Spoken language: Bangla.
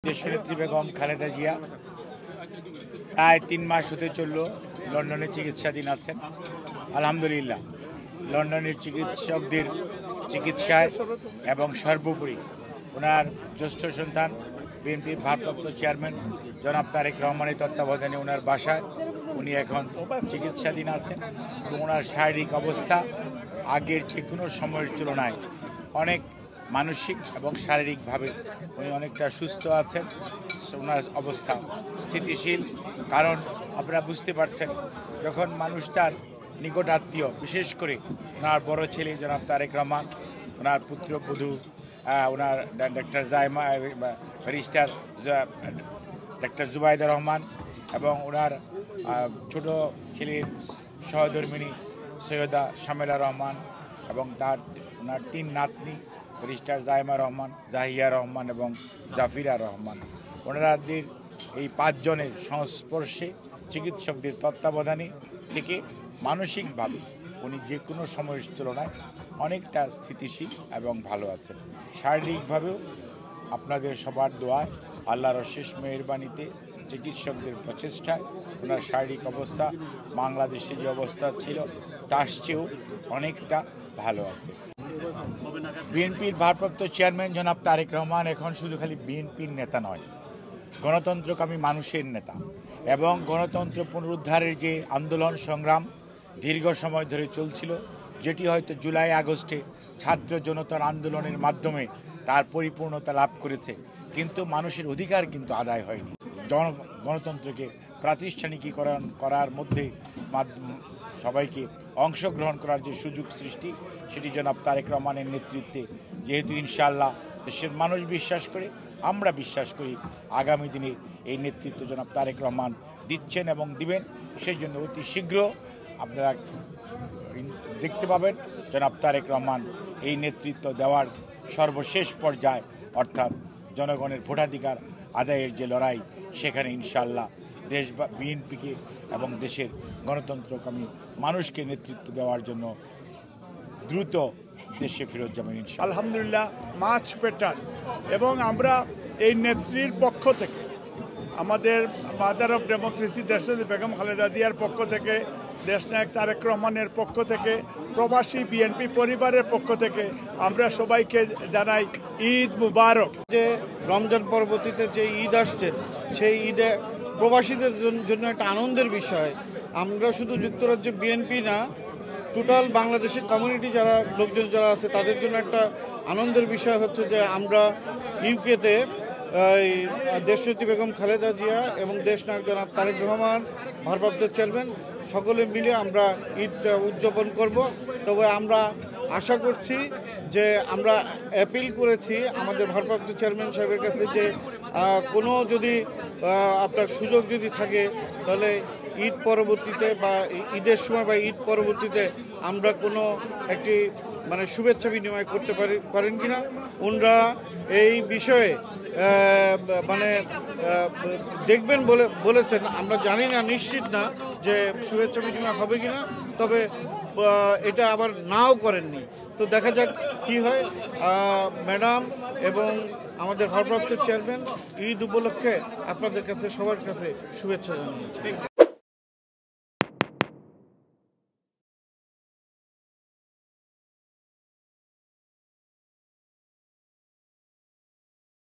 দেশনেত্রী বেগম খালেদা জিয়া প্রায় ৩ মাস হতে চলল লন্ডনে চিকিৎসাধীন আছেন। আলহামদুলিল্লাহ, লন্ডনের চিকিৎসকদের চিকিৎসায় এবং সর্বোপরি ওনার জ্যেষ্ঠ সন্তান বিএনপির ভারপ্রাপ্ত চেয়ারম্যান জনাব তারেক রহমানের তত্ত্বাবধানে ওনার বাসায় উনি এখন চিকিৎসাধীন আছেন এবং ওনার শারীরিক অবস্থা আগের যে কোনো সময়ের তুলনায় অনেক মানসিক এবং শারীরিকভাবে উনি অনেকটা সুস্থ আছেন। ওনার অবস্থা স্থিতিশীল, কারণ আপনারা বুঝতে পারছেন যখন মানুষ তার নিকট আত্মীয়, বিশেষ করে ওনার বড় ছেলে জনাব তারেক রহমান, ওনার পুত্রবধূ ওনার doctor Zaima barrister doctor Zubaida Rahman এবং ওনার ছোট ছেলের সহধর্মিণী সৈয়দা শামেলা রহমান এবং ওনার ৩ নাতনি ব্যারিস্টার জাইমা রহমান, জাহিয়া রহমান এবং জাফিরা রহমান, ওনাদের এই ৫ জনের সংস্পর্শে চিকিৎসকদের তত্ত্বাবধানে থেকে মানসিকভাবে উনি যে কোনো সময়ের তুলনায় অনেকটা স্থিতিশীল এবং ভালো আছেন। শারীরিকভাবেও আপনাদের সবার দোয়ায়, আল্লাহর অশেষ মেহেরবানিতে, চিকিৎসকদের প্রচেষ্টায় ওনার শারীরিক অবস্থা বাংলাদেশে যে অবস্থা ছিল তার চেয়েও অনেকটা ভালো আছে। বিএনপির ভারপ্রাপ্ত চেয়ারম্যান জনাব তারেক রহমান এখন শুধু খালি বিএনপির নেতা নয়, গণতন্ত্রকামী মানুষের নেতা এবং গণতন্ত্র পুনরুদ্ধারের যে আন্দোলন সংগ্রাম দীর্ঘ সময় ধরে চলছিল, যেটি হয়তো জুলাই আগস্টে ছাত্র জনতার আন্দোলনের মাধ্যমে তার পরিপূর্ণতা লাভ করেছে, কিন্তু মানুষের অধিকার কিন্তু আদায় হয়নি। গণতন্ত্রকে প্রাতিষ্ঠানিকীকরণ করার মধ্যে সবাইকে অংশগ্রহণ করার যে সুযোগ সৃষ্টি, সেটি জনাব তারেক রহমানের নেতৃত্বে, যেহেতু ইনশাআল্লাহ দেশের মানুষ বিশ্বাস করে, আমরা বিশ্বাস করি আগামী দিনে এই নেতৃত্ব জনাব তারেক রহমান দিচ্ছেন এবং দিবেন। সেই জন্য অতি শীঘ্র আপনারা দেখতে পাবেন জনাব তারেক রহমান এই নেতৃত্ব দেওয়ার সর্বশেষ পর্যায়ে, অর্থাৎ জনগণের ভোটাধিকার আদায়ের যে লড়াই, সেখানে ইনশাআল্লাহ দেশ বা বিএনপিকে এবং দেশের গণতন্ত্রকামী মানুষকে নেতৃত্ব দেওয়ার জন্য দ্রুত দেশে ফেরত যাবেন ইনশাআল্লাহ। আলহামদুলিল্লাহ, মাছ পেটান এবং আমরা এই নেত্রীর পক্ষ থেকে, আমাদের মাদার অফ ডেমোক্রেসি দেশনেত্রী বেগম খালেদা জিয়ার পক্ষ থেকে, দেশনায়ক তারেক রহমানের পক্ষ থেকে, প্রবাসী বিএনপি পরিবারের পক্ষ থেকে আমরা সবাইকে জানাই ঈদ মুবারক। যে রমজান পরবর্তীতে যে ঈদ আসছে, সেই ঈদে প্রবাসীদের জন্য একটা আনন্দের বিষয়। আমরা শুধু যুক্তরাজ্য বিএনপি না, টোটাল বাংলাদেশের কমিউনিটি যারা লোকজন যারা আছে তাদের জন্য একটা আনন্দের বিষয় হচ্ছে যে আমরা ইউকেতে দেশনেত্রী বেগম খালেদা জিয়া এবং দেশনায়ক জনাব তারেক রহমান ভারপ্রাপ্ত চেয়ারম্যান সকলে মিলে আমরা ঈদটা উদযাপন করব। তবে আমরা আশা করছি যে আমরা অ্যাপিল করেছি আমাদের ভারপ্রাপ্ত চেয়ারম্যান সাহেবের কাছে যে কোনো যদি আপনার সুযোগ যদি থাকে, তাহলে ঈদ পরবর্তীতে বা ঈদের সময় বা ঈদ পরবর্তীতে আমরা কোনো একটি শুভেচ্ছা বিনিময় করতে পারেন কিনা। ওনারা এই বিষয়ে দেখবেন বলেছেন। আমরা জানি না, নিশ্চিত না যে শুভেচ্ছা বিনিময় হবে কিনা, তবে এটা আবার নাও করেননি। তো দেখা যাক কি হয়। ম্যাডাম এবং আমাদের ভারপ্রাপ্ত চেয়ারম্যান ঈদ উপলক্ষে আপনাদের কাছে সবার কাছে শুভেচ্ছা জানিয়েছি।